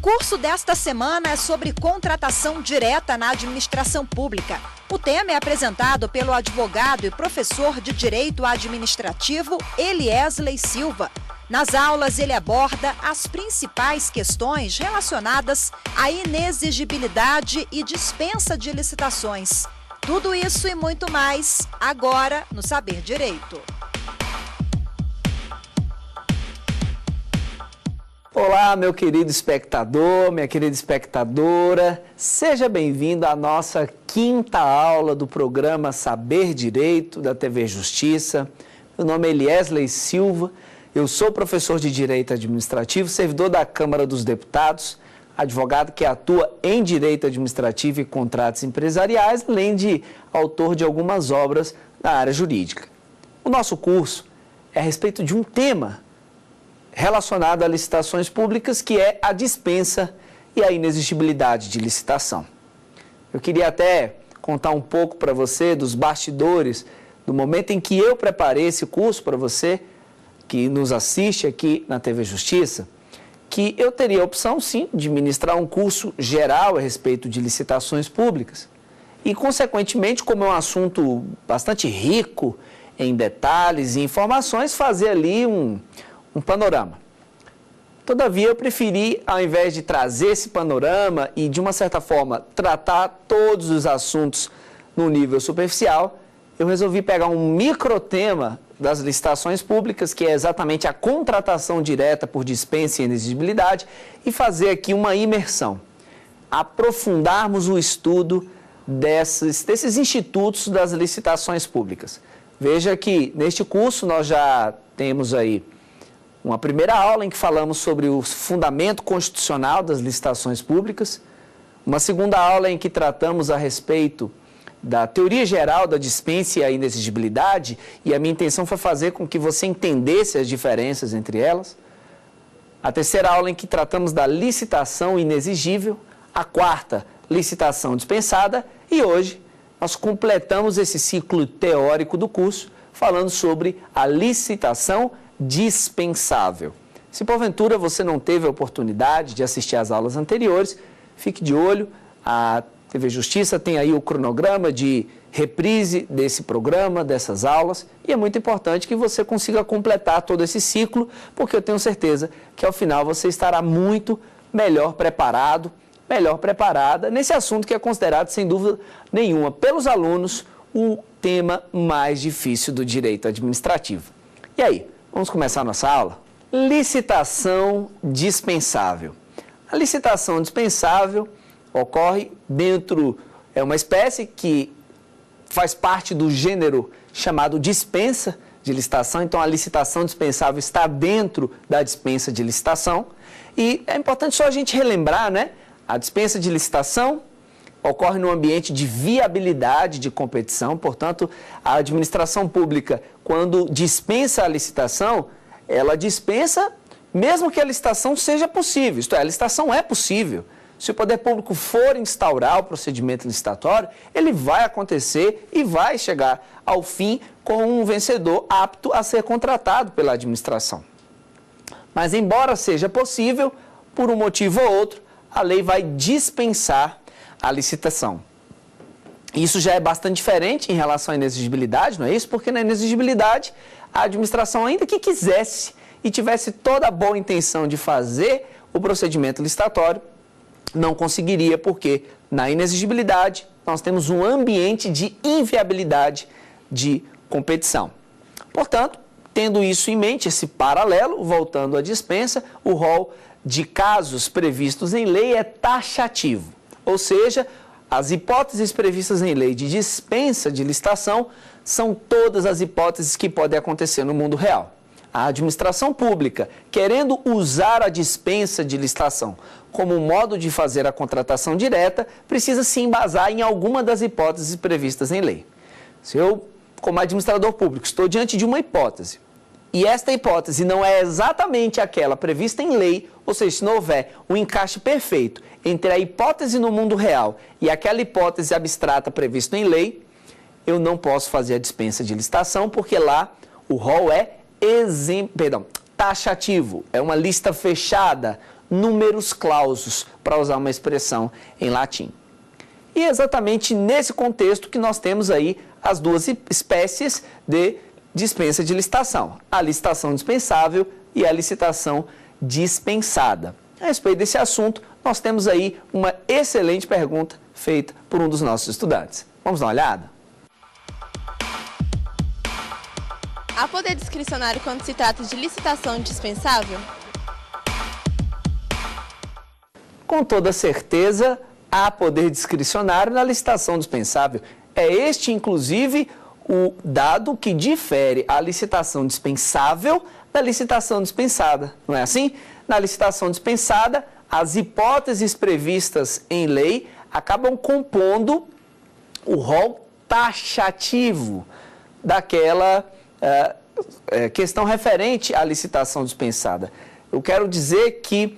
curso desta semana é sobre contratação direta na administração pública. O tema é apresentado pelo advogado e professor de Direito Administrativo Eliesley Silva. Nas aulas, ele aborda as principais questões relacionadas à inexigibilidade e dispensa de licitações. Tudo isso e muito mais, agora no Saber Direito. Olá, meu querido espectador, minha querida espectadora, seja bem-vindo à nossa quinta aula do programa Saber Direito da TV Justiça. Meu nome é Eliesley Silva, eu sou professor de Direito Administrativo, servidor da Câmara dos Deputados, advogado que atua em Direito Administrativo e Contratos Empresariais, além de autor de algumas obras na área jurídica. O nosso curso é a respeito de um tema relacionado a licitações públicas, que é a dispensa e a inexigibilidade de licitação. Eu queria até contar um pouco para você dos bastidores, do momento em que eu preparei esse curso para você, que nos assiste aqui na TV Justiça, que eu teria a opção, sim, de ministrar um curso geral a respeito de licitações públicas. E, consequentemente, como é um assunto bastante rico em detalhes e informações, fazer ali um panorama. Todavia, eu preferi, ao invés de trazer esse panorama e, de uma certa forma, tratar todos os assuntos no nível superficial, eu resolvi pegar um microtema das licitações públicas, que é exatamente a contratação direta por dispensa e inexigibilidade, e fazer aqui uma imersão, aprofundarmos o estudo desses institutos das licitações públicas. Veja que, neste curso, nós já temos aí uma primeira aula em que falamos sobre o fundamento constitucional das licitações públicas, uma segunda aula em que tratamos a respeito da teoria geral da dispensa e a inexigibilidade, e a minha intenção foi fazer com que você entendesse as diferenças entre elas, a terceira aula em que tratamos da licitação inexigível, a quarta, licitação dispensada, e hoje nós completamos esse ciclo teórico do curso falando sobre a licitação dispensável. Se porventura você não teve a oportunidade de assistir às aulas anteriores, fique de olho, a TV Justiça tem aí o cronograma de reprise desse programa, dessas aulas, e é muito importante que você consiga completar todo esse ciclo, porque eu tenho certeza que ao final você estará muito melhor preparado, melhor preparada nesse assunto que é considerado, sem dúvida nenhuma, pelos alunos, o tema mais difícil do direito administrativo. E aí? Vamos começar a nossa aula? Licitação dispensável. A licitação dispensável ocorre é uma espécie que faz parte do gênero chamado dispensa de licitação. Então, a licitação dispensável está dentro da dispensa de licitação. E é importante só a gente relembrar, né? A dispensa de licitação ocorre no ambiente de viabilidade de competição, portanto, a administração pública, quando dispensa a licitação, ela dispensa mesmo que a licitação seja possível, isto é, a licitação é possível. Se o poder público for instaurar o procedimento licitatório, ele vai acontecer e vai chegar ao fim com um vencedor apto a ser contratado pela administração. Mas, embora seja possível, por um motivo ou outro, a lei vai dispensar a licitação. Isso já é bastante diferente em relação à inexigibilidade, não é isso? Porque na inexigibilidade, a administração, ainda que quisesse e tivesse toda a boa intenção de fazer o procedimento licitatório, não conseguiria, porque na inexigibilidade nós temos um ambiente de inviabilidade de competição. Portanto, tendo isso em mente, esse paralelo, voltando à dispensa, o rol de casos previstos em lei é taxativo. Ou seja, as hipóteses previstas em lei de dispensa de licitação são todas as hipóteses que podem acontecer no mundo real. A administração pública, querendo usar a dispensa de licitação como modo de fazer a contratação direta, precisa se embasar em alguma das hipóteses previstas em lei. Se eu, como administrador público, estou diante de uma hipótese, e esta hipótese não é exatamente aquela prevista em lei, ou seja, se não houver um encaixe perfeito entre a hipótese no mundo real e aquela hipótese abstrata prevista em lei, eu não posso fazer a dispensa de licitação, porque lá o rol é taxativo, é uma lista fechada, numerus clausus, para usar uma expressão em latim. E é exatamente nesse contexto que nós temos aí as duas espécies de dispensa de licitação, a licitação dispensável e a licitação dispensada. A respeito desse assunto, nós temos aí uma excelente pergunta feita por um dos nossos estudantes. Vamos dar uma olhada? Há poder discricionário quando se trata de licitação dispensável? Com toda certeza, há poder discricionário na licitação dispensável. É este, inclusive, o dado que difere a licitação dispensável da licitação dispensada, não é assim? Na licitação dispensada, as hipóteses previstas em lei acabam compondo o rol taxativo daquela questão referente à licitação dispensada. Eu quero dizer que,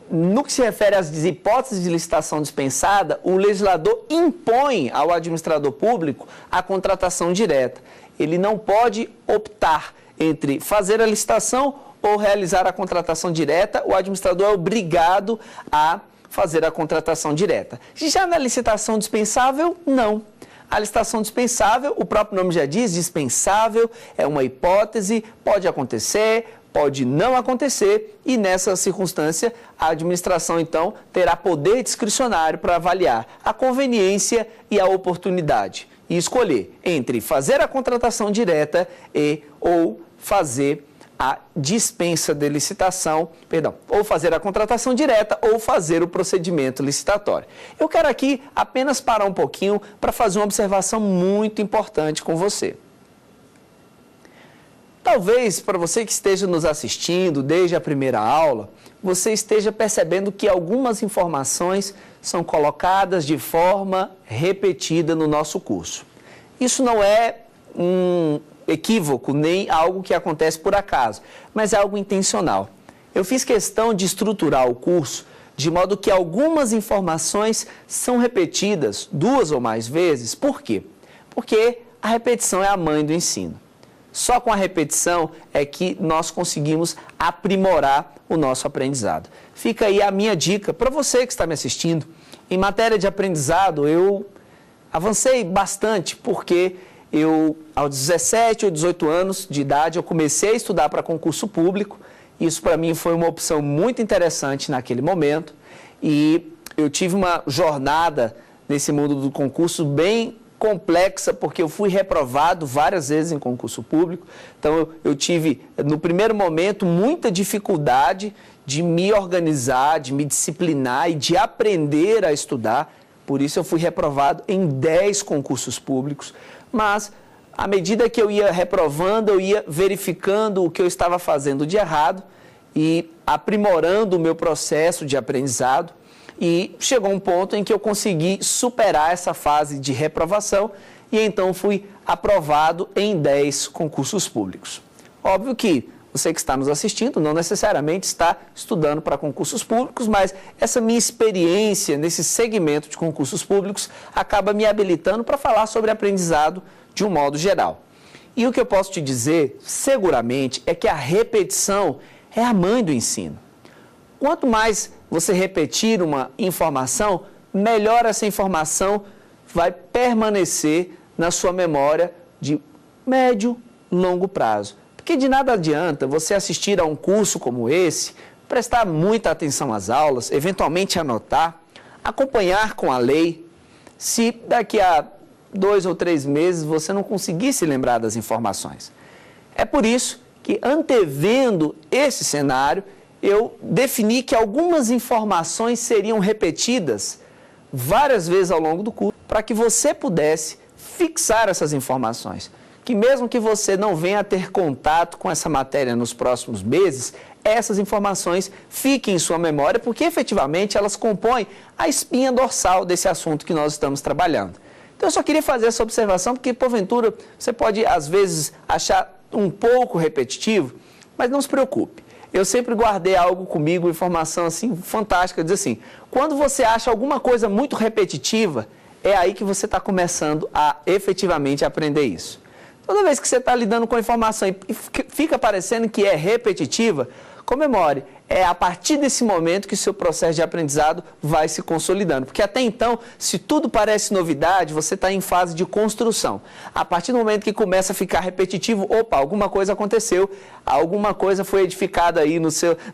no que se refere às hipóteses de licitação dispensada, o legislador impõe ao administrador público a contratação direta. Ele não pode optar entre fazer a licitação ou realizar a contratação direta. O administrador é obrigado a fazer a contratação direta. Já na licitação dispensável, não. A licitação dispensável, o próprio nome já diz, dispensável, é uma hipótese, pode acontecer, pode não acontecer, e nessa circunstância a administração então terá poder discricionário para avaliar a conveniência e a oportunidade e escolher entre fazer a contratação direta ou fazer a dispensa de licitação, ou fazer a contratação direta ou fazer o procedimento licitatório. Eu quero aqui apenas parar um pouquinho para fazer uma observação muito importante com você. Talvez, para você que esteja nos assistindo desde a primeira aula, você esteja percebendo que algumas informações são colocadas de forma repetida no nosso curso. Isso não é um equívoco, nem algo que acontece por acaso, mas é algo intencional. Eu fiz questão de estruturar o curso de modo que algumas informações são repetidas 2 ou mais vezes. Por quê? Porque a repetição é a mãe do ensino. Só com a repetição é que nós conseguimos aprimorar o nosso aprendizado. Fica aí a minha dica para você que está me assistindo. Em matéria de aprendizado, eu avancei bastante porque aos 17 ou 18 anos de idade, eu comecei a estudar para concurso público. Isso para mim foi uma opção muito interessante naquele momento. E eu tive uma jornada nesse mundo do concurso bem complexa, porque eu fui reprovado várias vezes em concurso público. Então, eu tive, no primeiro momento, muita dificuldade de me organizar, de me disciplinar e de aprender a estudar. Por isso, eu fui reprovado em 10 concursos públicos. Mas, à medida que eu ia reprovando, eu ia verificando o que eu estava fazendo de errado e aprimorando o meu processo de aprendizado. E chegou um ponto em que eu consegui superar essa fase de reprovação e então fui aprovado em 10 concursos públicos. Óbvio que você que está nos assistindo não necessariamente está estudando para concursos públicos, mas essa minha experiência nesse segmento de concursos públicos acaba me habilitando para falar sobre aprendizado de um modo geral. E o que eu posso te dizer, seguramente, é que a repetição é a mãe do ensino. Quanto mais você repetir uma informação, melhor essa informação vai permanecer na sua memória de médio, longo prazo. Porque de nada adianta você assistir a um curso como esse, prestar muita atenção às aulas, eventualmente anotar, acompanhar com a lei, se daqui a 2 ou 3 meses você não conseguir se lembrar das informações. É por isso que, antevendo esse cenário, eu defini que algumas informações seriam repetidas várias vezes ao longo do curso, para que você pudesse fixar essas informações. Que mesmo que você não venha a ter contato com essa matéria nos próximos meses, essas informações fiquem em sua memória, porque efetivamente elas compõem a espinha dorsal desse assunto que nós estamos trabalhando. Então eu só queria fazer essa observação, porque porventura você pode às vezes achar um pouco repetitivo, mas não se preocupe. Eu sempre guardei algo comigo, informação assim fantástica, diz assim, quando você acha alguma coisa muito repetitiva, é aí que você está começando a efetivamente aprender isso. Toda vez que você está lidando com a informação e fica parecendo que é repetitiva, comemore. É a partir desse momento que o seu processo de aprendizado vai se consolidando. Porque até então, se tudo parece novidade, você está em fase de construção. A partir do momento que começa a ficar repetitivo, opa, alguma coisa aconteceu, alguma coisa foi edificada aí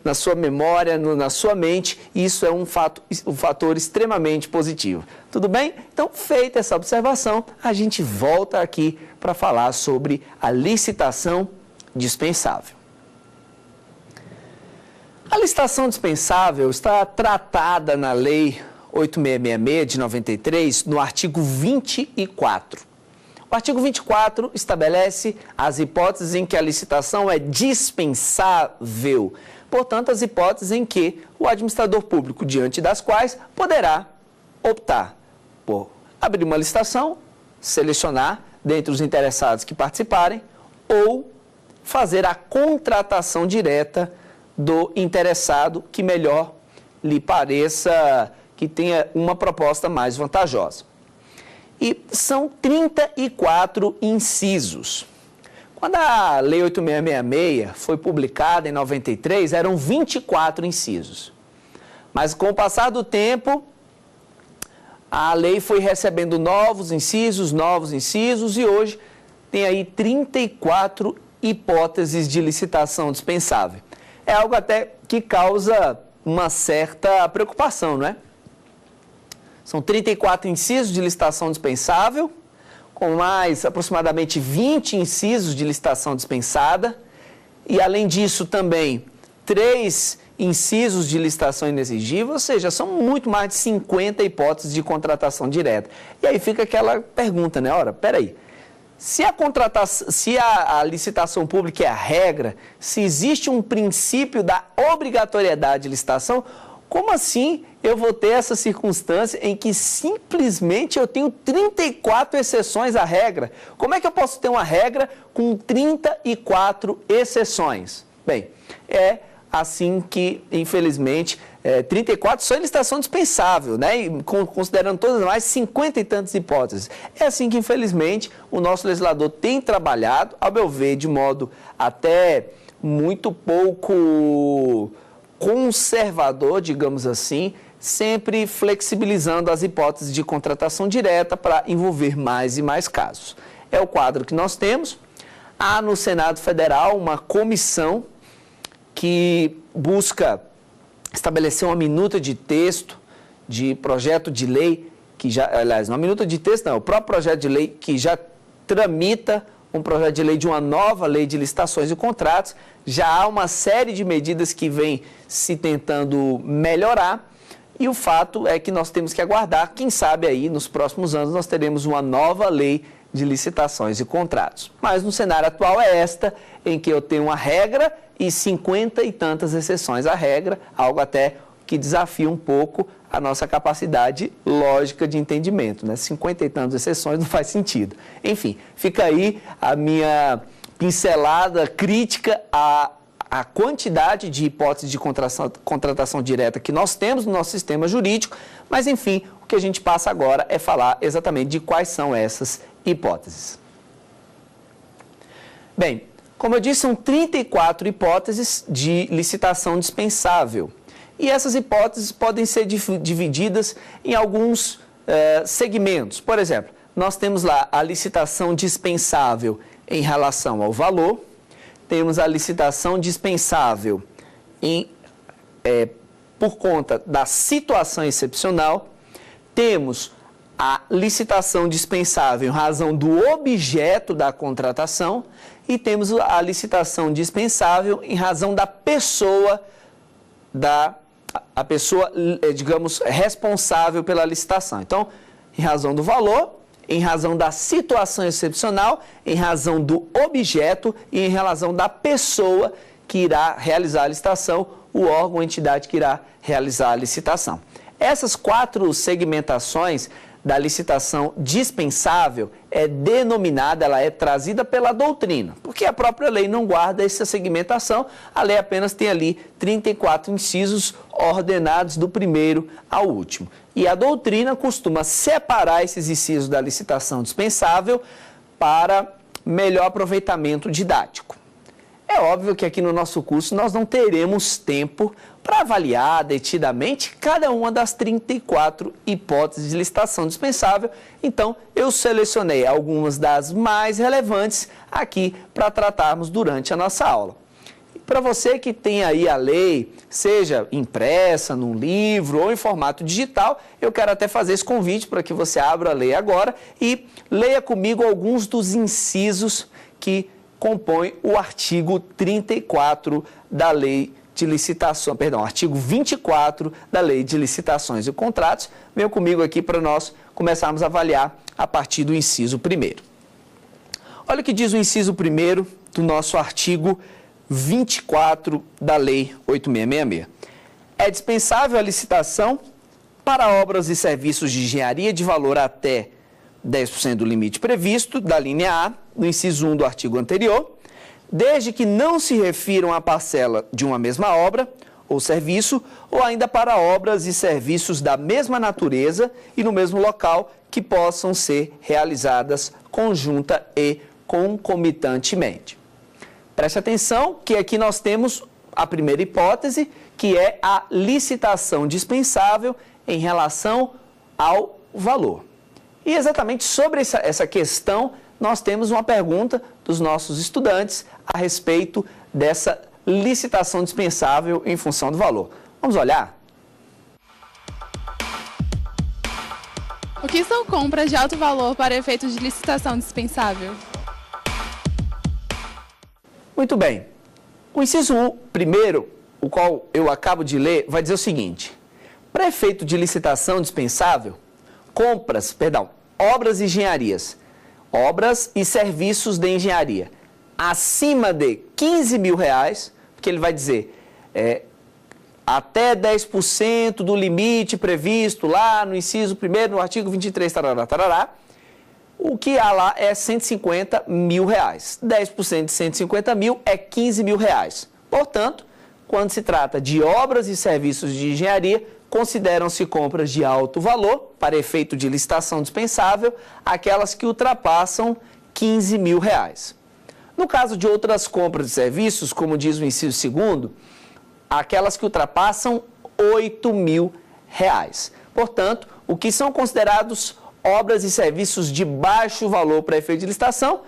na sua memória, na sua mente, e isso é um fator extremamente positivo. Tudo bem? Então, feita essa observação, a gente volta aqui para falar sobre a licitação dispensável. A licitação dispensável está tratada na Lei 8666 de 93, no artigo 24. O artigo 24 estabelece as hipóteses em que a licitação é dispensável. Portanto, as hipóteses em que o administrador público, diante das quais, poderá optar por abrir uma licitação, selecionar dentre os interessados que participarem ou fazer a contratação direta do interessado que melhor lhe pareça, que tenha uma proposta mais vantajosa. E são 34 incisos. Quando a Lei 8666 foi publicada em 93, eram 24 incisos. Mas com o passar do tempo, a lei foi recebendo novos incisos, e hoje tem aí 34 hipóteses de licitação dispensável. É algo até que causa uma certa preocupação, não é? São 34 incisos de licitação dispensável, com mais aproximadamente 20 incisos de licitação dispensada, e além disso também 3 incisos de licitação inexigível, ou seja, são muito mais de 50 hipóteses de contratação direta. E aí fica aquela pergunta, né? Ora, peraí. Se a licitação pública é a regra, se existe um princípio da obrigatoriedade de licitação, como assim eu vou ter essa circunstância em que simplesmente eu tenho 34 exceções à regra? Como é que eu posso ter uma regra com 34 exceções? Bem, é assim que, infelizmente, 34 só em licitação dispensável, né? E considerando todas as mais 50 e tantas hipóteses. É assim que, infelizmente, o nosso legislador tem trabalhado, ao meu ver, de modo até muito pouco conservador, digamos assim, sempre flexibilizando as hipóteses de contratação direta para envolver mais e mais casos. É o quadro que nós temos. Há no Senado Federal uma comissão que busca estabelecer uma minuta de texto de projeto de lei, que já, aliás, uma minuta de texto não, o próprio projeto de lei que já tramita um projeto de lei de uma nova lei de licitações e contratos. Já há uma série de medidas que vem se tentando melhorar, e o fato é que nós temos que aguardar, quem sabe aí nos próximos anos nós teremos uma nova lei de licitações e contratos. Mas no cenário atual é esta, em que eu tenho uma regra e 50 e tantas exceções à regra, algo até que desafia um pouco a nossa capacidade lógica de entendimento, né? 50 e tantas exceções não faz sentido. Enfim, fica aí a minha pincelada crítica à quantidade de hipóteses de contratação direta que nós temos no nosso sistema jurídico, mas enfim, o que a gente passa agora é falar exatamente de quais são essas hipóteses. Bem, como eu disse, são 34 hipóteses de licitação dispensável. E essas hipóteses podem ser divididas em alguns segmentos. Por exemplo, nós temos lá a licitação dispensável em relação ao valor, temos a licitação dispensável por conta da situação excepcional, temos a licitação dispensável em razão do objeto da contratação e temos a licitação dispensável em razão da pessoa, digamos, responsável pela licitação. Então, em razão do valor, em razão da situação excepcional, em razão do objeto e em razão da pessoa que irá realizar a licitação, o órgão ou entidade que irá realizar a licitação. Essas 4 segmentações da licitação dispensável é denominada, ela é trazida pela doutrina, porque a própria lei não guarda essa segmentação, a lei apenas tem ali 34 incisos ordenados do primeiro ao último. E a doutrina costuma separar esses incisos da licitação dispensável para melhor aproveitamento didático. É óbvio que aqui no nosso curso nós não teremos tempo para avaliar detidamente cada uma das 34 hipóteses de licitação dispensável. Então, eu selecionei algumas das mais relevantes aqui para tratarmos durante a nossa aula. Para você que tem aí a lei, seja impressa, num livro ou em formato digital, eu quero até fazer esse convite para que você abra a lei agora e leia comigo alguns dos incisos que compõem o artigo 34 da Lei de Licitação, artigo 24 da Lei de Licitações e Contratos. Venha comigo aqui para nós começarmos a avaliar a partir do inciso 1º. Olha o que diz o inciso 1º do nosso artigo 24 da Lei 8666. É dispensável a licitação para obras e serviços de engenharia de valor até 10% do limite previsto da linha A, no inciso 1 do artigo anterior, desde que não se refiram à parcela de uma mesma obra ou serviço, ou ainda para obras e serviços da mesma natureza e no mesmo local que possam ser realizadas conjunta e concomitantemente. Preste atenção que aqui nós temos a primeira hipótese, que é a licitação dispensável em relação ao valor. E exatamente sobre essa questão, nós temos uma pergunta dos nossos estudantes a respeito dessa licitação dispensável em função do valor. Vamos olhar? O que são compras de alto valor para efeitos de licitação dispensável? Muito bem. O inciso 1º, o qual eu acabo de ler, vai dizer o seguinte: para efeito de licitação dispensável, obras e engenharias, obras e serviços de engenharia acima de R$15.000, porque ele vai dizer até 10% do limite previsto lá no inciso 1º, no artigo 23, tarará, o que há lá é R$150.000. 10% de 150 mil é R$15.000. Portanto, quando se trata de obras e serviços de engenharia, consideram-se compras de alto valor, para efeito de licitação dispensável, aquelas que ultrapassam R$15.000. No caso de outras compras de serviços, como diz o inciso 2º, aquelas que ultrapassam R$8.000. Portanto, o que são considerados obras e serviços de baixo valor para efeito de licitação,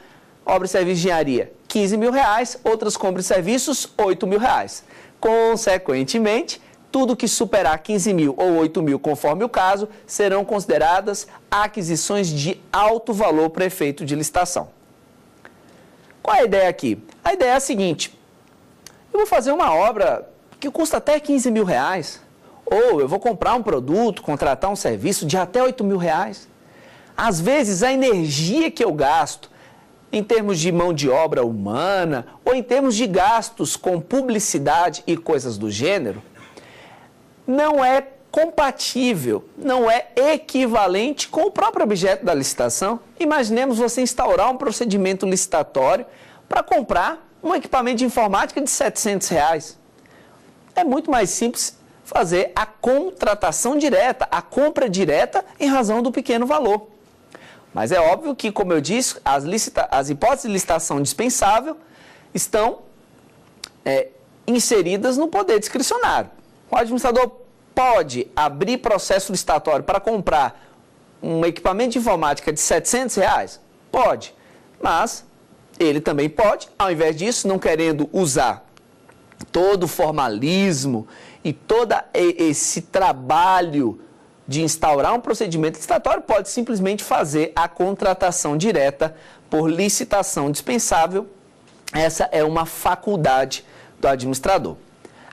obras e serviços de engenharia, R$15.000, outras compras e serviços, R$8.000. Consequentemente, tudo que superar 15.000 ou 8.000, conforme o caso, serão consideradas aquisições de alto valor para efeito de licitação. Qual é a ideia aqui? A ideia é a seguinte: eu vou fazer uma obra que custa até R$15.000, ou eu vou comprar um produto, contratar um serviço de até R$8.000. Às vezes, a energia que eu gasto, em termos de mão de obra humana, ou em termos de gastos com publicidade e coisas do gênero, não é compatível, não é equivalente com o próprio objeto da licitação. Imaginemos você instaurar um procedimento licitatório para comprar um equipamento de informática de R$700. É muito mais simples fazer a contratação direta, a compra direta em razão do pequeno valor. Mas é óbvio que, como eu disse, as hipóteses de licitação dispensável estão inseridas no poder discricionário. O administrador pode abrir processo licitatório para comprar um equipamento de informática de R$700? Pode, mas ele também pode, ao invés disso, não querendo usar todo o formalismo e todo esse trabalho de instaurar um procedimento licitatório, pode simplesmente fazer a contratação direta por licitação dispensável. Essa é uma faculdade do administrador.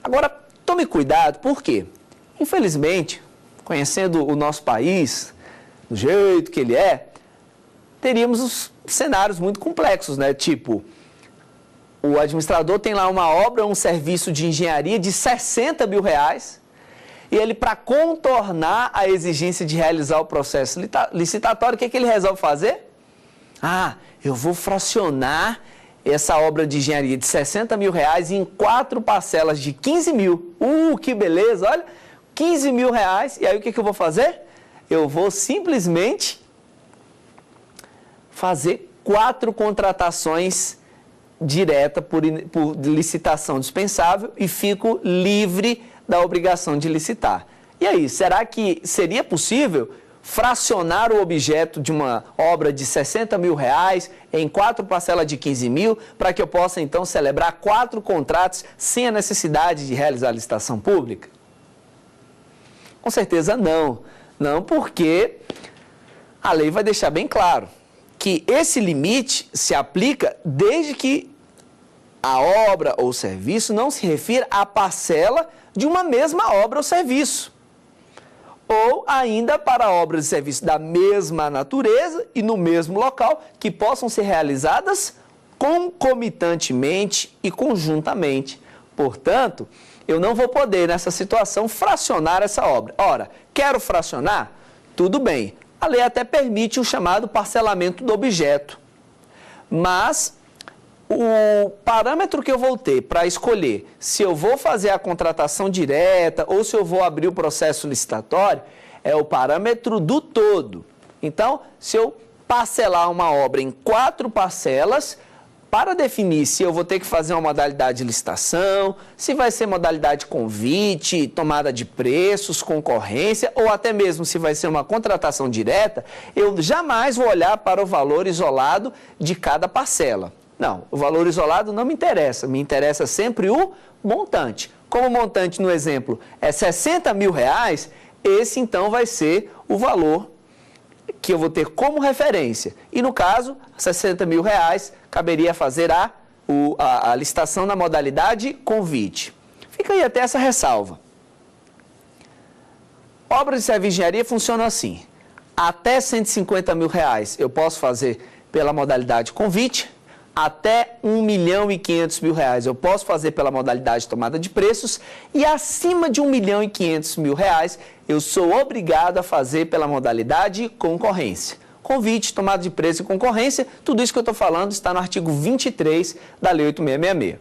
Agora, tome cuidado, por quê? Infelizmente, conhecendo o nosso país, do jeito que ele é, teríamos cenários muito complexos, né? Tipo, o administrador tem lá uma obra, um serviço de engenharia de R$60.000, e ele, para contornar a exigência de realizar o processo licitatório, o que ele resolve fazer? Eu vou fracionar essa obra de engenharia de R$60.000 em 4 parcelas de 15.000. Que beleza, olha, R$15.000. E aí o que eu vou fazer? Eu vou simplesmente fazer 4 contratações direta por licitação dispensável e fico livre da obrigação de licitar. E aí, será que seria possível fracionar o objeto de uma obra de R$60 mil em 4 parcelas de 15 mil, para que eu possa, então, celebrar 4 contratos sem a necessidade de realizar licitação pública? Com certeza não. Não, porque a lei vai deixar bem claro que esse limite se aplica desde que a obra ou serviço não se refira à parcela de uma mesma obra ou serviço, ou ainda para obras e serviços da mesma natureza e no mesmo local que possam ser realizadas concomitantemente e conjuntamente. Portanto, eu não vou poder, nessa situação, fracionar essa obra. Ora, quero fracionar? Tudo bem. A lei até permite o chamado parcelamento do objeto. Mas o parâmetro que eu vou ter para escolher se eu vou fazer a contratação direta ou se eu vou abrir o processo licitatório é o parâmetro do todo. Então, se eu parcelar uma obra em 4 parcelas, para definir se eu vou ter que fazer uma modalidade de licitação, se vai ser modalidade convite, tomada de preços, concorrência, ou até mesmo se vai ser uma contratação direta, eu jamais vou olhar para o valor isolado de cada parcela. Não, o valor isolado não me interessa sempre o montante. Como o montante no exemplo é R$60 mil, esse então vai ser o valor que eu vou ter como referência. E no caso, R$60 mil, caberia fazer a licitação na modalidade convite. Fica aí até essa ressalva. Obras de serviço de engenharia funcionam assim. Até R$150 mil eu posso fazer pela modalidade convite. Até R$1.500.000 eu posso fazer pela modalidade de tomada de preços. E acima de R$1.500.000 eu sou obrigado a fazer pela modalidade concorrência. Convite, tomada de preço e concorrência, tudo isso que eu estou falando está no artigo 23 da Lei 8.666.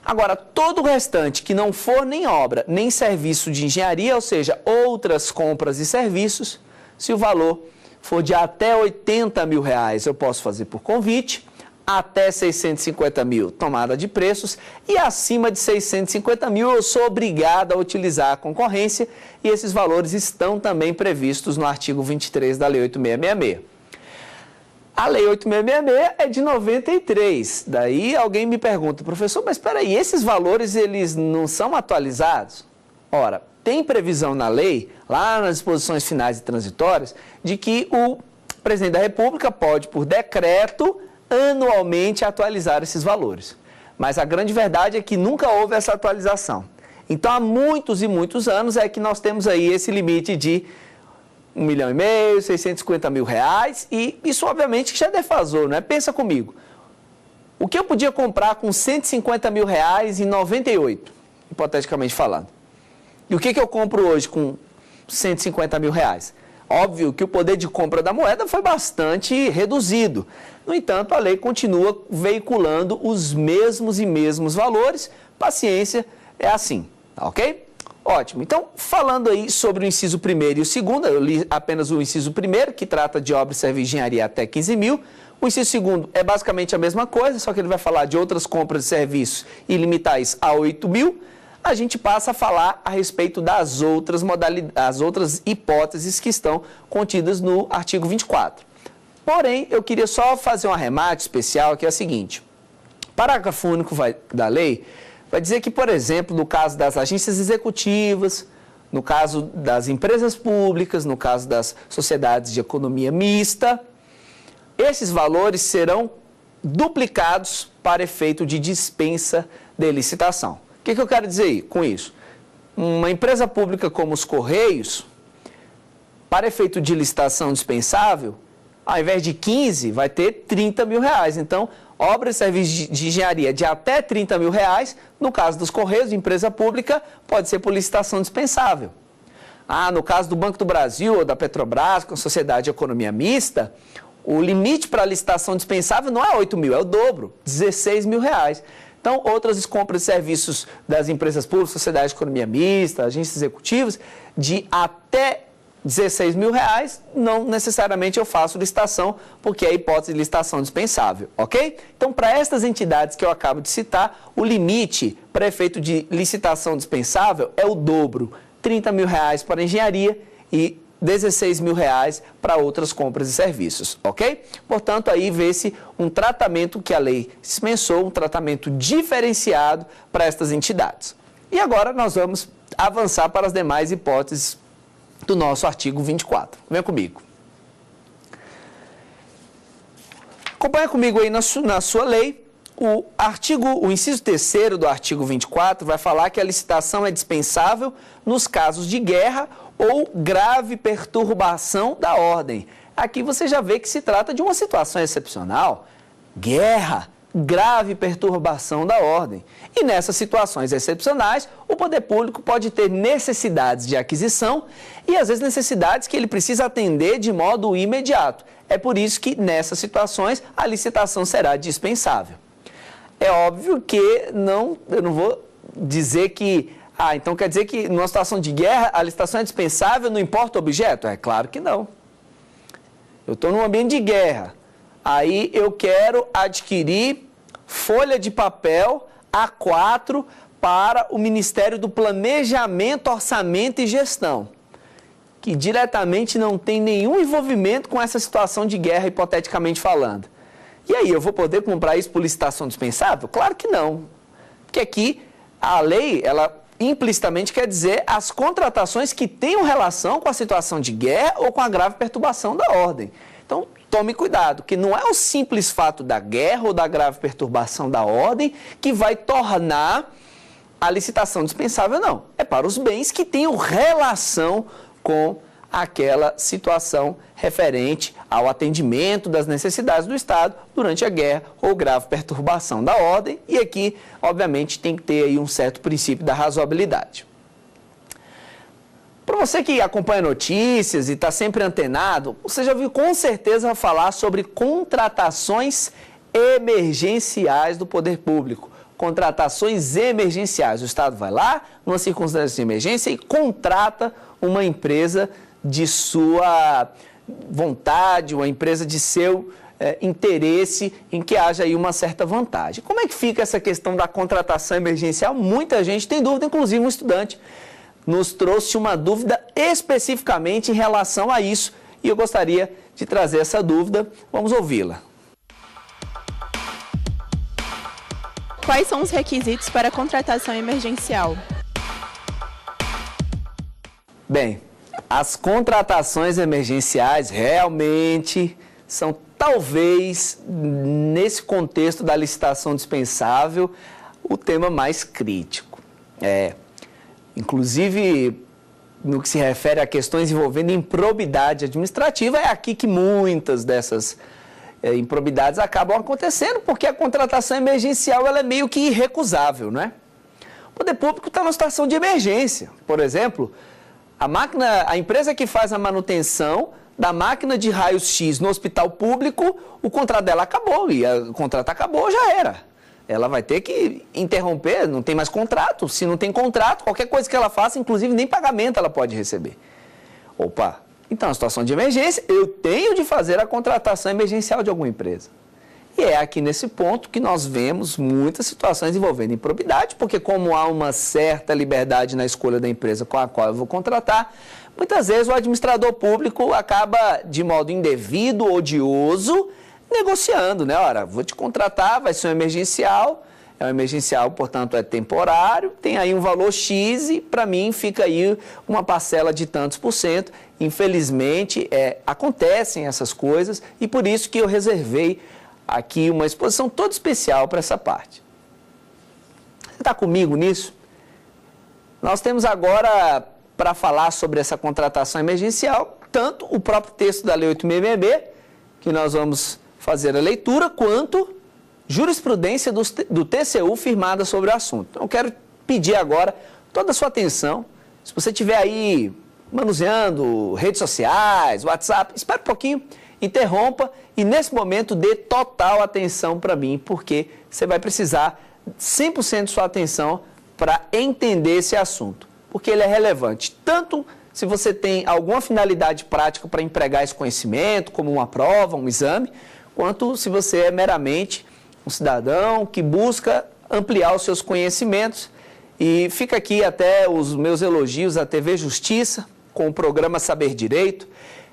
Agora, todo o restante que não for nem obra, nem serviço de engenharia, ou seja, outras compras e serviços, se o valor for de até R$80 mil, eu posso fazer por convite, até R$650 mil, tomada de preços, e acima de R$650 mil eu sou obrigado a utilizar a concorrência, e esses valores estão também previstos no artigo 23 da Lei 8.666. A Lei 8.666 é de 93, daí alguém me pergunta, professor, mas espera aí, esses valores eles não são atualizados? Ora, tem previsão na lei, lá nas disposições finais e transitórias, de que o presidente da República pode, por decreto, anualmente atualizar esses valores. Mas a grande verdade é que nunca houve essa atualização. Então, há muitos e muitos anos é que nós temos aí esse limite de R$1,5 milhão, R$650 mil, e isso obviamente já defasou, né? Pensa comigo, o que eu podia comprar com R$150 mil em 98, hipoteticamente falando? E o que eu compro hoje com R$150 mil? Óbvio que o poder de compra da moeda foi bastante reduzido. No entanto, a lei continua veiculando os mesmos valores. Paciência, é assim, tá ok? Ótimo. Então, falando aí sobre o inciso 1º e o 2º, eu li apenas o inciso 1º, que trata de obra e serviço de engenharia até 15 mil. O inciso 2º é basicamente a mesma coisa, só que ele vai falar de outras compras de serviços e limitar isso a 8 mil. A gente passa a falar a respeito das outras modalidades, as outras hipóteses que estão contidas no artigo 24. Porém, eu queria só fazer um arremate especial, que é o seguinte. O parágrafo único da lei vai dizer que, por exemplo, no caso das agências executivas, no caso das empresas públicas, no caso das sociedades de economia mista, esses valores serão duplicados para efeito de dispensa de licitação. O que eu quero dizer com isso? Uma empresa pública como os Correios, para efeito de licitação dispensável, ao invés de 15, vai ter R$30 mil. Então, obras e serviços de engenharia de até R$30 mil, no caso dos Correios, de empresa pública, pode ser por licitação dispensável. No caso do Banco do Brasil ou da Petrobras, com a sociedade de economia mista, o limite para a licitação dispensável não é 8 mil, é o dobro, R$16 mil. Então, outras compras e serviços das empresas públicas, sociedade de economia mista, agências executivas, de até 16 mil reais, não necessariamente eu faço licitação, porque é a hipótese de licitação dispensável, ok? Então, para estas entidades que eu acabo de citar, o limite para efeito de licitação dispensável é o dobro, 30 mil reais para engenharia e 16 mil reais para outras compras e serviços, ok? Portanto, aí vê-se um tratamento que a lei dispensou, um tratamento diferenciado para estas entidades. E agora nós vamos avançar para as demais hipóteses do nosso artigo 24. Vem comigo. Acompanha comigo aí na sua lei. O inciso 3º do artigo 24 vai falar que a licitação é dispensável nos casos de guerra ou grave perturbação da ordem. Aqui você já vê que se trata de uma situação excepcional. Guerra, grave perturbação da ordem. E nessas situações excepcionais, o poder público pode ter necessidades de aquisição e, às vezes, necessidades que ele precisa atender de modo imediato. É por isso que, nessas situações, a licitação será dispensável. É óbvio que eu não vou dizer que... então quer dizer que, numa situação de guerra, a licitação é dispensável, não importa o objeto? É claro que não. Eu estou num ambiente de guerra. Aí eu quero adquirir folha de papel A4 para o Ministério do Planejamento, Orçamento e Gestão, que diretamente não tem nenhum envolvimento com essa situação de guerra, hipoteticamente falando. E aí, eu vou poder comprar isso por licitação dispensável? Claro que não. Porque aqui, a lei, ela implicitamente quer dizer as contratações que tenham relação com a situação de guerra ou com a grave perturbação da ordem. Então, tome cuidado, que não é o simples fato da guerra ou da grave perturbação da ordem que vai tornar a licitação dispensável, não. É para os bens que tenham relação com aquela situação referente ao atendimento das necessidades do Estado durante a guerra ou grave perturbação da ordem. E aqui, obviamente, tem que ter aí um certo princípio da razoabilidade. Para você que acompanha notícias e está sempre antenado, você já viu com certeza falar sobre contratações emergenciais do poder público. Contratações emergenciais. O Estado vai lá, numa circunstância de emergência, e contrata uma empresa de sua vontade, uma empresa de seu interesse em que haja aí uma certa vantagem. Como é que fica essa questão da contratação emergencial? Muita gente tem dúvida, inclusive um estudante nos trouxe uma dúvida especificamente em relação a isso e eu gostaria de trazer essa dúvida. Vamos ouvi-la. Quais são os requisitos para a contratação emergencial? Bem, as contratações emergenciais realmente são, talvez, nesse contexto da licitação dispensável, o tema mais crítico. Inclusive, no que se refere a questões envolvendo improbidade administrativa, é aqui que muitas dessas improbidades acabam acontecendo, porque a contratação emergencial ela é meio que irrecusável, não é? O poder público está numa situação de emergência. Por exemplo, a empresa que faz a manutenção da máquina de raios-x no hospital público, o contrato dela acabou, e o contrato acabou, já era. Ela vai ter que interromper, não tem mais contrato. Se não tem contrato, qualquer coisa que ela faça, inclusive nem pagamento ela pode receber. Opa, então, a situação de emergência, eu tenho de fazer a contratação emergencial de alguma empresa. E é aqui nesse ponto que nós vemos muitas situações envolvendo improbidade, porque como há uma certa liberdade na escolha da empresa com a qual eu vou contratar, muitas vezes o administrador público acaba, de modo indevido, odioso, negociando, né? Ora, vou te contratar, vai ser um emergencial, portanto, é temporário, tem aí um valor X e, para mim, fica aí uma parcela de tantos %. Infelizmente, acontecem essas coisas e por isso que eu reservei aqui uma exposição toda especial para essa parte. Você está comigo nisso? Nós temos agora, para falar sobre essa contratação emergencial, tanto o próprio texto da Lei 8666, que nós vamos fazer a leitura, quanto jurisprudência do TCU firmada sobre o assunto. Então, eu quero pedir agora toda a sua atenção. Se você estiver aí manuseando redes sociais, WhatsApp, espere um pouquinho, interrompa e, nesse momento, dê total atenção para mim, porque você vai precisar 100% de sua atenção para entender esse assunto, porque ele é relevante, tanto se você tem alguma finalidade prática para empregar esse conhecimento, como uma prova, um exame, quanto se você é meramente um cidadão que busca ampliar os seus conhecimentos. E fica aqui até os meus elogios à TV Justiça, com o programa Saber Direito.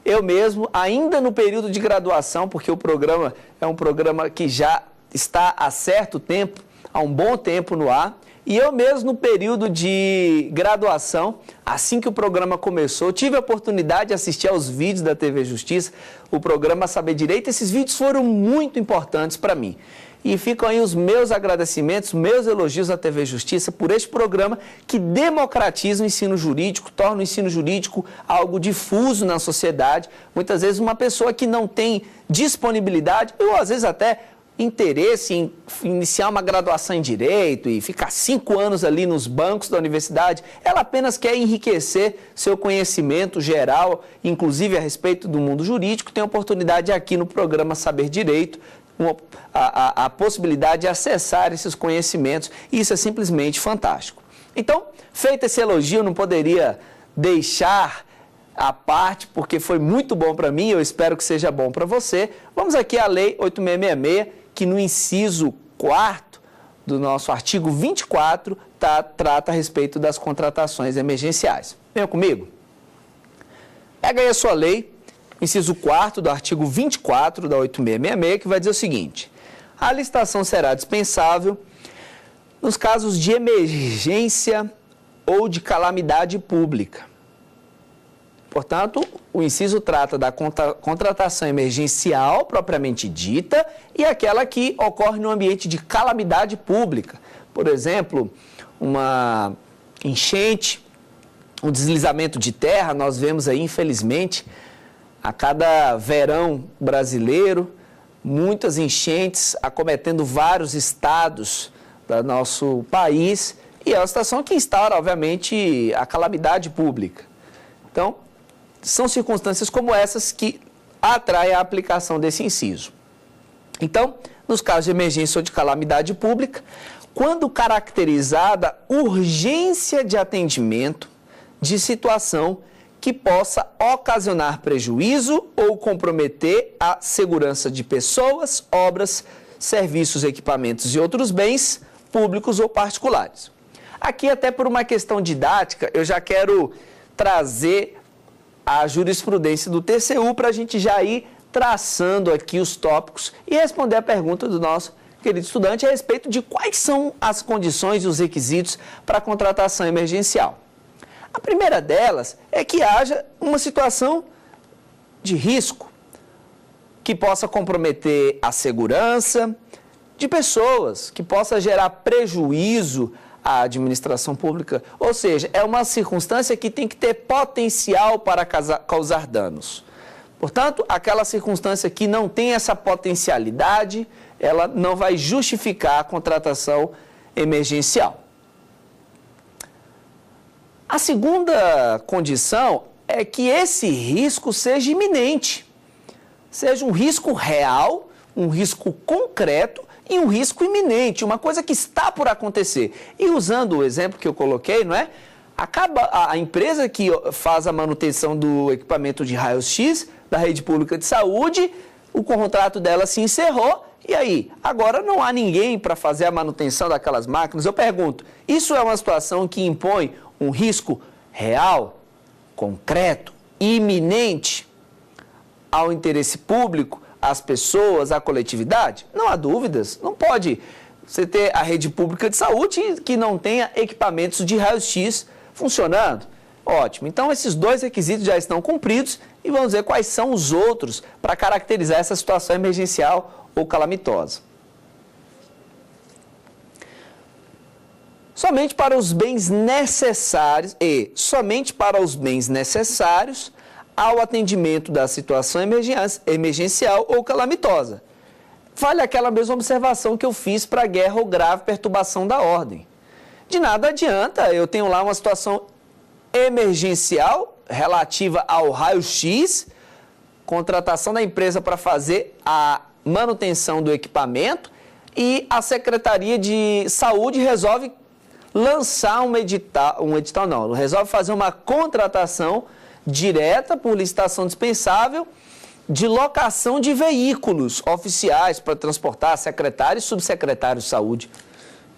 Eu mesmo, ainda no período de graduação, porque o programa é um programa que já está há certo tempo, há um bom tempo no ar, e eu mesmo no período de graduação, assim que o programa começou, tive a oportunidade de assistir aos vídeos da TV Justiça, o programa Saber Direito. Esses vídeos foram muito importantes para mim. E ficam aí os meus agradecimentos, meus elogios à TV Justiça por este programa que democratiza o ensino jurídico, torna o ensino jurídico algo difuso na sociedade. Muitas vezes uma pessoa que não tem disponibilidade, ou às vezes até interesse em iniciar uma graduação em Direito e ficar 5 anos ali nos bancos da universidade, ela apenas quer enriquecer seu conhecimento geral, inclusive a respeito do mundo jurídico, tem oportunidade aqui no programa Saber Direito, a possibilidade de acessar esses conhecimentos, e isso é simplesmente fantástico. Então, feito esse elogio, eu não poderia deixar à parte, porque foi muito bom para mim, eu espero que seja bom para você. Vamos aqui à Lei 8666, que no inciso 4º do nosso artigo 24, trata a respeito das contratações emergenciais. Venha comigo. Pega aí a sua lei, inciso 4º do artigo 24 da 8666, que vai dizer o seguinte: a licitação será dispensável nos casos de emergência ou de calamidade pública. Portanto, o inciso trata da contratação emergencial propriamente dita e aquela que ocorre no ambiente de calamidade pública. Por exemplo, uma enchente, um deslizamento de terra. Nós vemos aí, infelizmente, a cada verão brasileiro, muitas enchentes acometendo vários estados do nosso país, e é uma situação que instaura, obviamente, a calamidade pública. Então, são circunstâncias como essas que atraem a aplicação desse inciso. Então, nos casos de emergência ou de calamidade pública, quando caracterizada urgência de atendimento de situação que possa ocasionar prejuízo ou comprometer a segurança de pessoas, obras, serviços, equipamentos e outros bens públicos ou particulares. Aqui, até por uma questão didática, eu já quero trazer a jurisprudência do TCU para a gente já ir traçando aqui os tópicos e responder a pergunta do nosso querido estudante a respeito de quais são as condições e os requisitos para a contratação emergencial. A primeira delas é que haja uma situação de risco que possa comprometer a segurança de pessoas, que possa gerar prejuízo à administração pública, ou seja, é uma circunstância que tem que ter potencial para causar danos. Portanto, aquela circunstância que não tem essa potencialidade, ela não vai justificar a contratação emergencial. A segunda condição é que esse risco seja iminente, seja um risco real, um risco concreto e um risco iminente, uma coisa que está por acontecer. E usando o exemplo que eu coloquei, não é? Acaba a empresa que faz a manutenção do equipamento de raio-x da rede pública de saúde, o contrato dela se encerrou, e aí? Agora não há ninguém para fazer a manutenção daquelas máquinas. Eu pergunto, isso é uma situação que impõe um risco real, concreto, iminente ao interesse público, às pessoas, à coletividade? Não há dúvidas. Não pode você ter a rede pública de saúde que não tenha equipamentos de raio-x funcionando. Ótimo. Então, esses dois requisitos já estão cumpridos e vamos ver quais são os outros para caracterizar essa situação emergencial ou calamitosa. Somente para os bens necessários ao atendimento da situação emergencial ou calamitosa. Vale aquela mesma observação que eu fiz para guerra ou grave perturbação da ordem. De nada adianta, eu tenho lá uma situação emergencial relativa ao raio-x, contratação da empresa para fazer a manutenção do equipamento e a Secretaria de Saúde resolve lançar um edital não, resolve fazer uma contratação direta por licitação dispensável de locação de veículos oficiais para transportar secretários e subsecretários de saúde.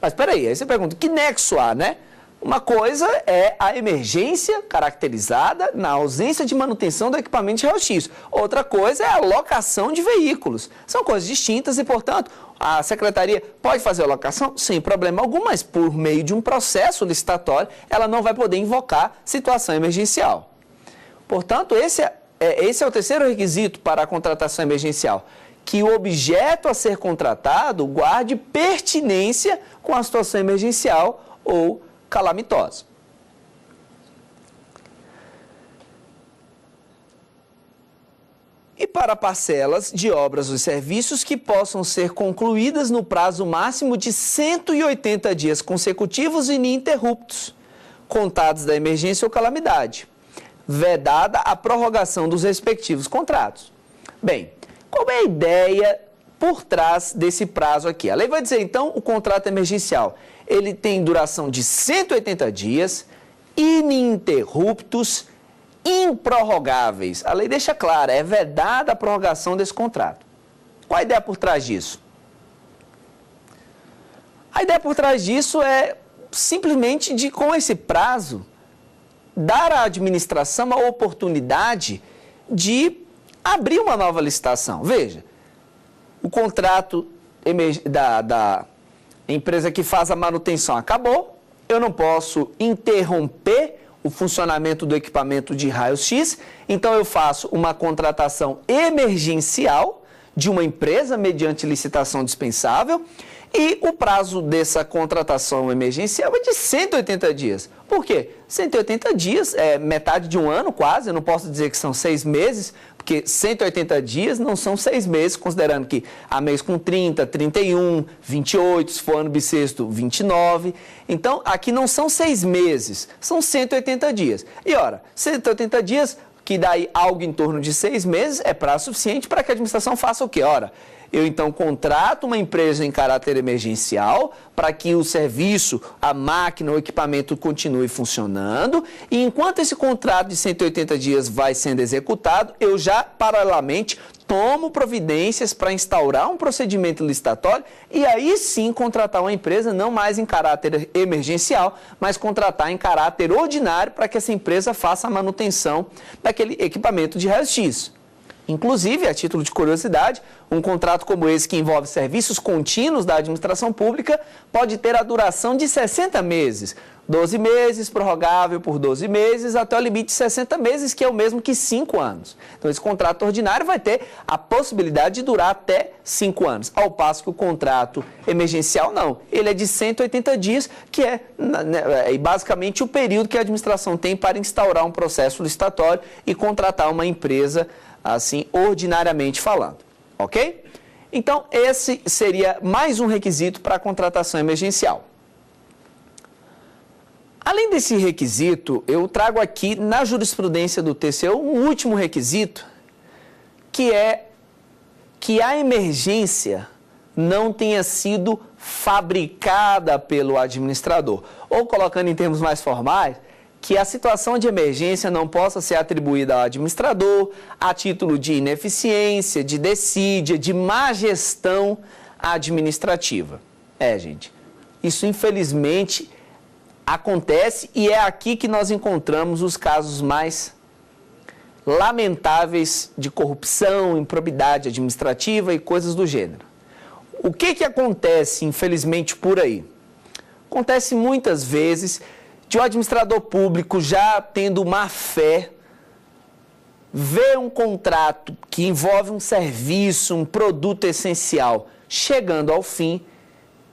Mas espera aí você pergunta, que nexo há, né? Uma coisa é a emergência caracterizada na ausência de manutenção do equipamento de raio-x. Outra coisa é a locação de veículos. São coisas distintas e, portanto, a secretaria pode fazer a locação sem problema algum, mas por meio de um processo licitatório, ela não vai poder invocar situação emergencial. Portanto, esse é o terceiro requisito para a contratação emergencial, que o objeto a ser contratado guarde pertinência com a situação emergencial ou calamitosa. E para parcelas de obras ou serviços que possam ser concluídas no prazo máximo de 180 dias consecutivos e ininterruptos, contados da emergência ou calamidade, vedada a prorrogação dos respectivos contratos. Bem, qual é a ideia por trás desse prazo aqui? A lei vai dizer, então, o contrato emergencial, ele tem duração de 180 dias, ininterruptos, improrrogáveis. A lei deixa clara, é vedada a prorrogação desse contrato. Qual a ideia por trás disso? A ideia por trás disso é simplesmente de, com esse prazo, dar à administração a oportunidade de abrir uma nova licitação. Veja, o contrato da empresa que faz a manutenção acabou, eu não posso interromper o funcionamento do equipamento de raio-x, então eu faço uma contratação emergencial de uma empresa mediante licitação dispensável e o prazo dessa contratação emergencial é de 180 dias. Por quê? 180 dias é metade de um ano quase, eu não posso dizer que são 6 meses, porque 180 dias não são 6 meses, considerando que há mês com 30, 31, 28, se for ano bissexto, 29. Então, aqui não são 6 meses, são 180 dias. E, ora, 180 dias, que daí algo em torno de 6 meses, é prazo suficiente para que a administração faça o quê? Ora, eu então contrato uma empresa em caráter emergencial para que o serviço, a máquina, o equipamento continue funcionando e enquanto esse contrato de 180 dias vai sendo executado, eu já paralelamente tomo providências para instaurar um procedimento licitatório e aí sim contratar uma empresa não mais em caráter emergencial, mas contratar em caráter ordinário para que essa empresa faça a manutenção daquele equipamento de raio-x. Inclusive, a título de curiosidade, um contrato como esse que envolve serviços contínuos da administração pública pode ter a duração de 60 meses, 12 meses, prorrogável por 12 meses, até o limite de 60 meses, que é o mesmo que 5 anos. Então, esse contrato ordinário vai ter a possibilidade de durar até 5 anos, ao passo que o contrato emergencial não. Ele é de 180 dias, que é basicamente o período que a administração tem para instaurar um processo licitatório e contratar uma empresa assim, ordinariamente falando, ok? Então, esse seria mais um requisito para a contratação emergencial. Além desse requisito, eu trago aqui na jurisprudência do TCU um último requisito, que é que a emergência não tenha sido fabricada pelo administrador. Ou, colocando em termos mais formais, que a situação de emergência não possa ser atribuída ao administrador a título de ineficiência, de desídia, de má gestão administrativa. Gente, isso infelizmente acontece e é aqui que nós encontramos os casos mais lamentáveis de corrupção, improbidade administrativa e coisas do gênero. O que acontece, infelizmente, por aí? Acontece muitas vezes de um administrador público já tendo má fé, vê um contrato que envolve um serviço, um produto essencial, chegando ao fim,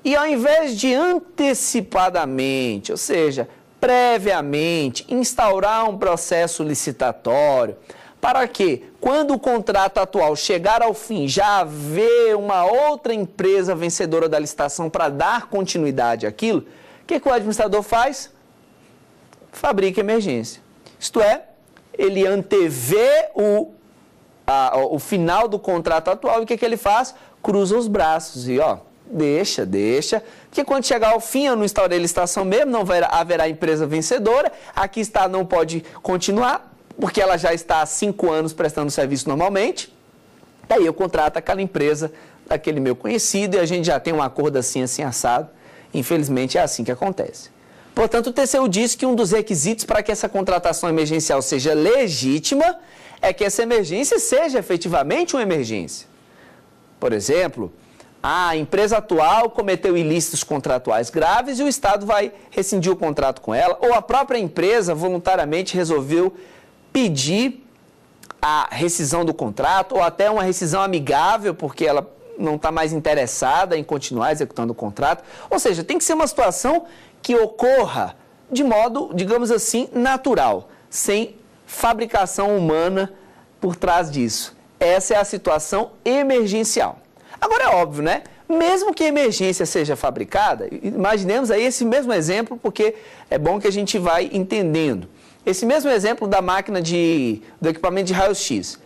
e ao invés de antecipadamente, ou seja, previamente, instaurar um processo licitatório, para que, quando o contrato atual chegar ao fim, já haver uma outra empresa vencedora da licitação para dar continuidade àquilo, o que o administrador faz? Fabrica emergência. Isto é, ele antevê o final do contrato atual e o que ele faz? Cruza os braços e, Deixa. Porque quando chegar ao fim, eu não instaurei licitação mesmo, não haverá empresa vencedora. Aqui está, não pode continuar, porque ela já está há 5 anos prestando serviço normalmente. Daí eu contrato aquela empresa daquele meu conhecido e a gente já tem um acordo assim assado. Infelizmente é assim que acontece. Portanto, o TCU diz que um dos requisitos para que essa contratação emergencial seja legítima é que essa emergência seja efetivamente uma emergência. Por exemplo, a empresa atual cometeu ilícitos contratuais graves e o Estado vai rescindir o contrato com ela, ou a própria empresa voluntariamente resolveu pedir a rescisão do contrato, ou até uma rescisão amigável, porque ela não está mais interessada em continuar executando o contrato. Ou seja, tem que ser uma situação que ocorra de modo, digamos assim, natural, sem fabricação humana por trás disso. Essa é a situação emergencial. Agora é óbvio, né? Mesmo que a emergência seja fabricada, imaginemos aí esse mesmo exemplo, porque é bom que a gente vai entendendo. Esse mesmo exemplo da máquina do equipamento de raio-x.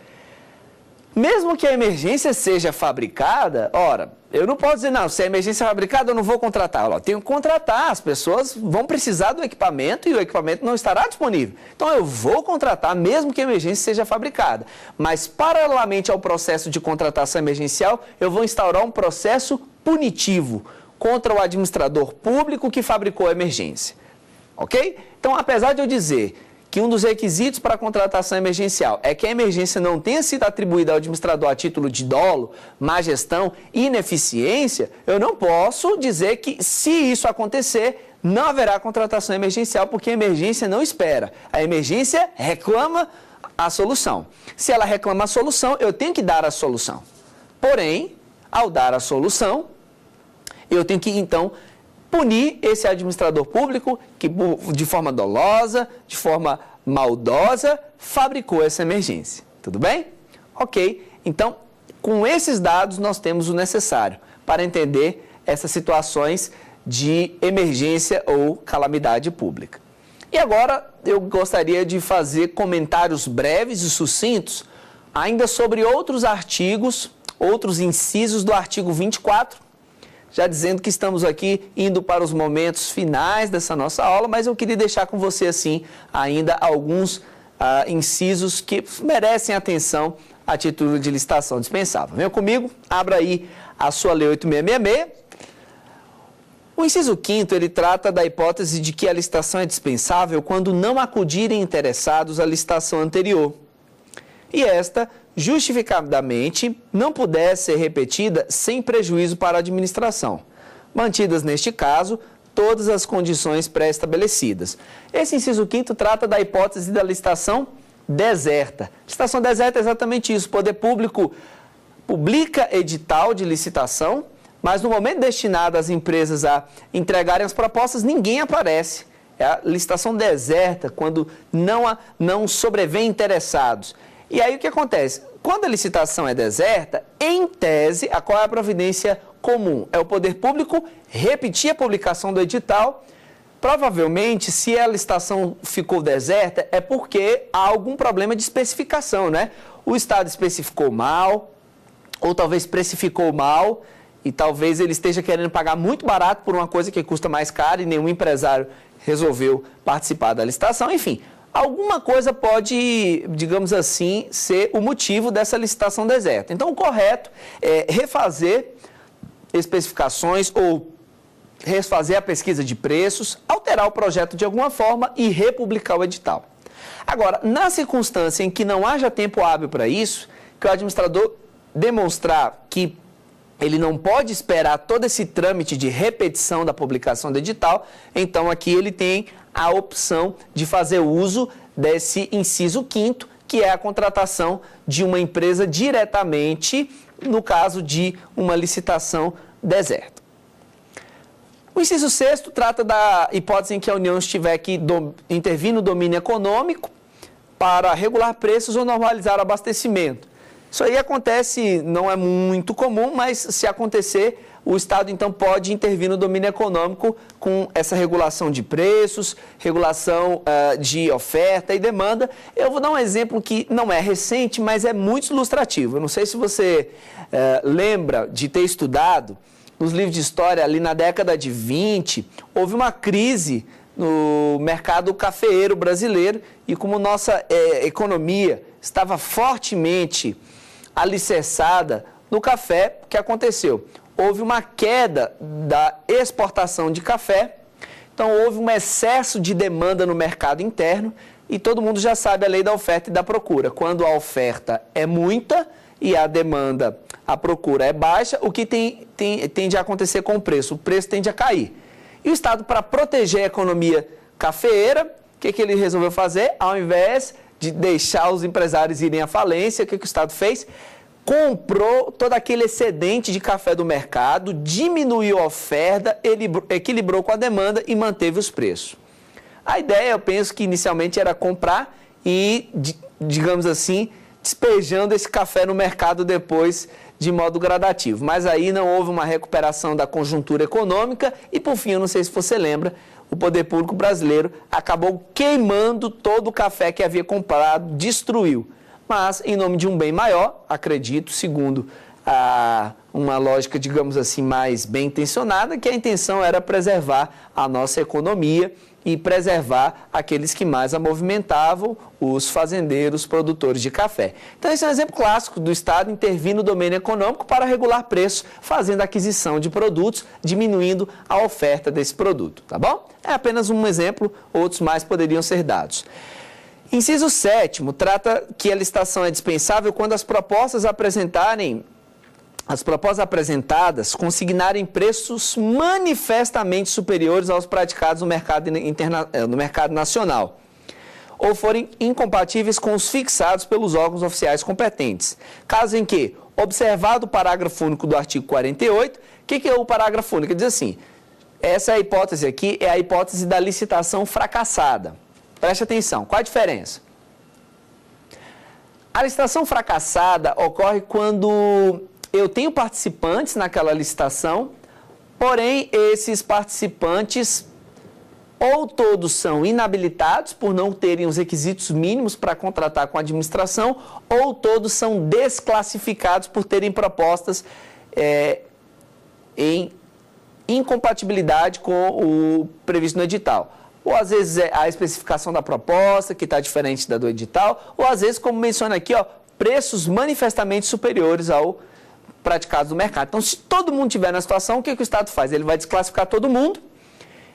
Mesmo que a emergência seja fabricada, ora, eu não posso dizer, não, se a emergência é fabricada, eu não vou contratar. Eu tenho que contratar, as pessoas vão precisar do equipamento e o equipamento não estará disponível. Então, eu vou contratar, mesmo que a emergência seja fabricada. Mas, paralelamente ao processo de contratação emergencial, eu vou instaurar um processo punitivo contra o administrador público que fabricou a emergência. Ok? Então, apesar de eu dizer que um dos requisitos para a contratação emergencial é que a emergência não tenha sido atribuída ao administrador a título de dolo, má gestão, ineficiência, eu não posso dizer que, se isso acontecer, não haverá contratação emergencial, porque a emergência não espera. A emergência reclama a solução. Se ela reclama a solução, eu tenho que dar a solução. Porém, ao dar a solução, eu tenho que, então, punir esse administrador público que, de forma dolosa, de forma maldosa, fabricou essa emergência. Tudo bem? Ok. Então, com esses dados, nós temos o necessário para entender essas situações de emergência ou calamidade pública. E agora, eu gostaria de fazer comentários breves e sucintos ainda sobre outros artigos, outros incisos do artigo 24, já dizendo que estamos aqui indo para os momentos finais dessa nossa aula, mas eu queria deixar com você, assim, ainda alguns incisos que merecem atenção a título de licitação dispensável. Venha comigo, abra aí a sua Lei 8666. O inciso 5º, ele trata da hipótese de que a licitação é dispensável quando não acudirem interessados à licitação anterior. E esta, justificadamente, não puder ser repetida sem prejuízo para a administração, mantidas, neste caso, todas as condições pré-estabelecidas. Esse inciso 5º trata da hipótese da licitação deserta. Licitação deserta é exatamente isso. O poder público publica edital de licitação, mas no momento destinado às empresas a entregarem as propostas, ninguém aparece. É a licitação deserta, quando não sobrevêm interessados. E aí o que acontece? Quando a licitação é deserta, em tese, qual é a providência comum? É o poder público repetir a publicação do edital. Provavelmente, se a licitação ficou deserta, é porque há algum problema de especificação, né? O Estado especificou mal, ou talvez precificou mal, e talvez ele esteja querendo pagar muito barato por uma coisa que custa mais caro e nenhum empresário resolveu participar da licitação. Enfim, alguma coisa pode, digamos assim, ser o motivo dessa licitação deserta. Então, o correto é refazer especificações ou refazer a pesquisa de preços, alterar o projeto de alguma forma e republicar o edital. Agora, na circunstância em que não haja tempo hábil para isso, que o administrador demonstrar que ele não pode esperar todo esse trâmite de repetição da publicação do edital, então aqui ele tem a opção de fazer uso desse inciso 5º, que é a contratação de uma empresa diretamente no caso de uma licitação deserta. O inciso 6º trata da hipótese em que a União estiver que intervir no domínio econômico para regular preços ou normalizar o abastecimento. Isso aí acontece, não é muito comum, mas se acontecer, o Estado então pode intervir no domínio econômico com essa regulação de preços, regulação de oferta e demanda. Eu vou dar um exemplo que não é recente, mas é muito ilustrativo. Eu não sei se você lembra de ter estudado nos livros de história, ali na década de 20, houve uma crise no mercado cafeeiro brasileiro e como nossa economia estava fortemente alicerçada no café, o que aconteceu? Houve uma queda da exportação de café, então houve um excesso de demanda no mercado interno e todo mundo já sabe a lei da oferta e da procura. Quando a oferta é muita e a demanda, a procura é baixa, o que tende a acontecer com o preço? O preço tende a cair. E o Estado, para proteger a economia cafeeira, o que ele resolveu fazer? Ao invés de deixar os empresários irem à falência, o que o Estado fez? Comprou todo aquele excedente de café do mercado, diminuiu a oferta, equilibrou com a demanda e manteve os preços. A ideia, eu penso que inicialmente era comprar e, digamos assim, despejando esse café no mercado depois de modo gradativo. Mas aí não houve uma recuperação da conjuntura econômica e, por fim, eu não sei se você lembra, o poder público brasileiro acabou queimando todo o café que havia comprado, destruiu. Mas, em nome de um bem maior, acredito, segundo uma lógica, digamos assim, mais bem intencionada, que a intenção era preservar a nossa economia e preservar aqueles que mais a movimentavam, os fazendeiros, produtores de café. Então, esse é um exemplo clássico do Estado intervir no domínio econômico para regular preços, fazendo aquisição de produtos, diminuindo a oferta desse produto, tá bom? É apenas um exemplo, outros mais poderiam ser dados. Inciso 7º trata que a licitação é dispensável quando as propostas apresentadas consignarem preços manifestamente superiores aos praticados no mercado nacional, ou forem incompatíveis com os fixados pelos órgãos oficiais competentes. Caso em que, observado o parágrafo único do artigo 48, o que é o parágrafo único? Ele diz assim, essa hipótese aqui é a hipótese da licitação fracassada. Preste atenção, qual a diferença? A licitação fracassada ocorre quando eu tenho participantes naquela licitação, porém esses participantes ou todos são inabilitados por não terem os requisitos mínimos para contratar com a administração, ou todos são desclassificados por terem propostas em incompatibilidade com o previsto no edital. Ou às vezes é a especificação da proposta, que está diferente da do edital, ou às vezes, como menciona aqui, preços manifestamente superiores ao praticado no mercado. Então, se todo mundo estiver na situação, o que o Estado faz? Ele vai desclassificar todo mundo,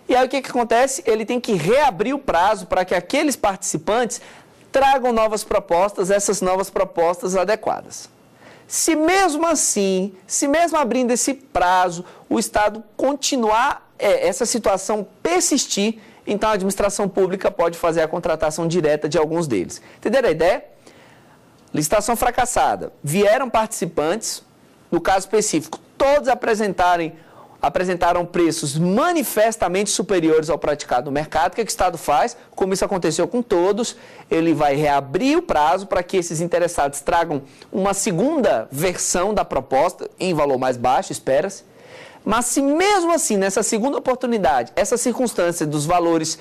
e aí o que acontece? Ele tem que reabrir o prazo para que aqueles participantes tragam novas propostas, essas novas propostas adequadas. Se mesmo assim, se mesmo abrindo esse prazo, o Estado continuar, essa situação persistir, então a administração pública pode fazer a contratação direta de alguns deles. Entenderam a ideia? Licitação fracassada. Vieram participantes, no caso específico, todos apresentaram preços manifestamente superiores ao praticado no mercado. O que o Estado faz? Como isso aconteceu com todos, ele vai reabrir o prazo para que esses interessados tragam uma segunda versão da proposta, em valor mais baixo, espera-se. Mas se mesmo assim, nessa segunda oportunidade, essa circunstância dos valores,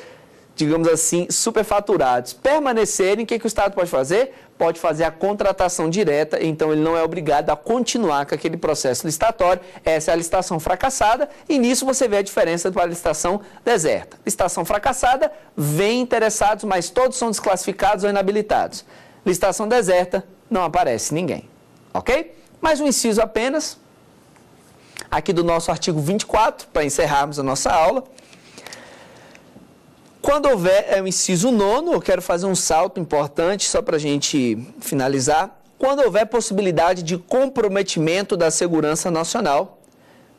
digamos assim, superfaturados, permanecerem, o que o Estado pode fazer? Pode fazer a contratação direta, então ele não é obrigado a continuar com aquele processo licitatório. Essa é a licitação fracassada e nisso você vê a diferença para a licitação deserta. Licitação fracassada, vem interessados, mas todos são desclassificados ou inabilitados. Licitação deserta, não aparece ninguém, ok? Mais um inciso apenas, aqui do nosso artigo 24, para encerrarmos a nossa aula. Quando houver, o inciso 9º, eu quero fazer um salto importante, só para a gente finalizar. Quando houver possibilidade de comprometimento da segurança nacional,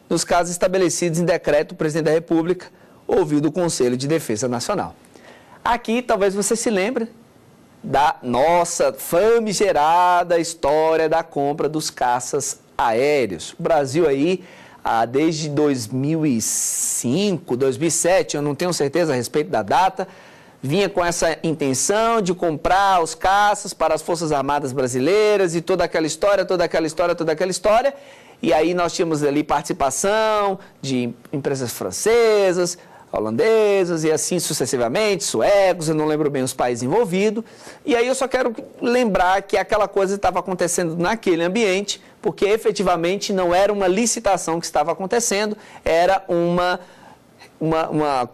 nos casos estabelecidos em decreto do Presidente da República, ouvido o Conselho de Defesa Nacional. Aqui, talvez você se lembre da nossa famigerada história da compra dos caças aéreos. O Brasil aí, desde 2005, 2007, eu não tenho certeza a respeito da data, vinha com essa intenção de comprar os caças para as Forças Armadas Brasileiras e toda aquela história. E aí nós tínhamos ali participação de empresas francesas, holandesas e assim sucessivamente, suecos, eu não lembro bem os países envolvidos. E aí eu só quero lembrar que aquela coisa estava acontecendo naquele ambiente, porque efetivamente não era uma licitação que estava acontecendo, era uma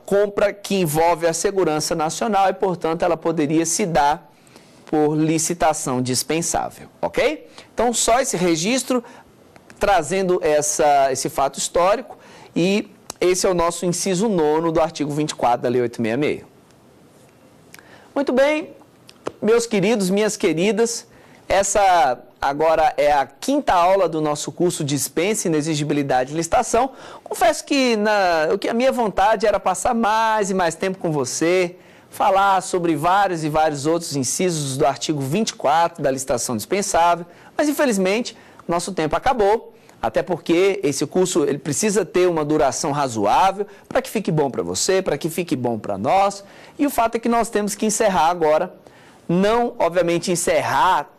compra que envolve a segurança nacional e, portanto, ela poderia se dar por licitação dispensável, ok? Então, só esse registro trazendo esse fato histórico, e esse é o nosso inciso 9º do artigo 24 da Lei 866. Muito bem, meus queridos, minhas queridas, essa agora é a 5ª aula do nosso curso Dispensa, Inexigibilidade e Licitação. Confesso que a minha vontade era passar mais e mais tempo com você, falar sobre vários e vários outros incisos do artigo 24 da licitação dispensável, mas infelizmente nosso tempo acabou, até porque esse curso ele precisa ter uma duração razoável para que fique bom para você, para que fique bom para nós, e o fato é que nós temos que encerrar agora, não obviamente encerrar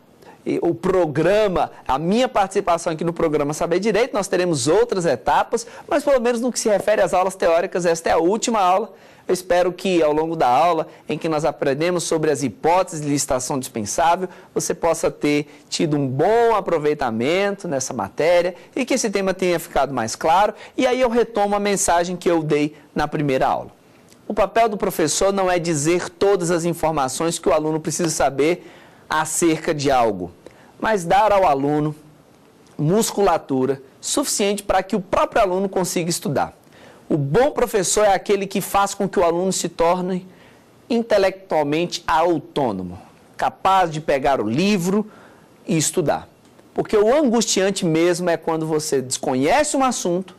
o programa, a minha participação aqui no programa Saber Direito, nós teremos outras etapas, mas pelo menos no que se refere às aulas teóricas, esta é a última aula. Eu espero que ao longo da aula, em que nós aprendemos sobre as hipóteses de licitação dispensável, você possa ter tido um bom aproveitamento nessa matéria e que esse tema tenha ficado mais claro. E aí eu retomo a mensagem que eu dei na primeira aula. O papel do professor não é dizer todas as informações que o aluno precisa saber acerca de algo, mas dar ao aluno musculatura suficiente para que o próprio aluno consiga estudar. O bom professor é aquele que faz com que o aluno se torne intelectualmente autônomo, capaz de pegar o livro e estudar. Porque o angustiante mesmo é quando você desconhece um assunto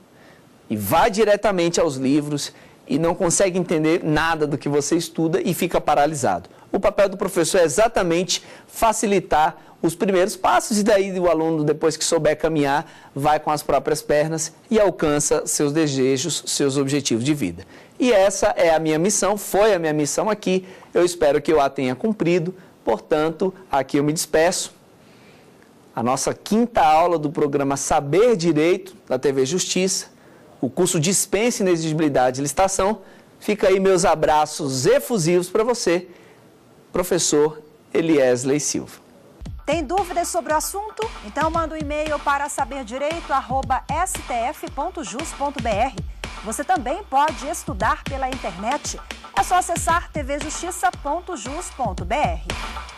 e vai diretamente aos livros e não consegue entender nada do que você estuda e fica paralisado. O papel do professor é exatamente facilitar os primeiros passos e daí o aluno, depois que souber caminhar, vai com as próprias pernas e alcança seus desejos, seus objetivos de vida. E essa é a minha missão, foi a minha missão aqui, eu espero que eu a tenha cumprido, portanto, aqui eu me despeço. A nossa 5ª aula do programa Saber Direito da TV Justiça, o curso Dispensa, Inexigibilidade e Licitação, fica aí meus abraços efusivos para você, professor Eliesley Silva. Tem dúvidas sobre o assunto? Então manda um e-mail para saberdireito@stf.jus.br. Você também pode estudar pela internet. É só acessar tvjustiça.jus.br.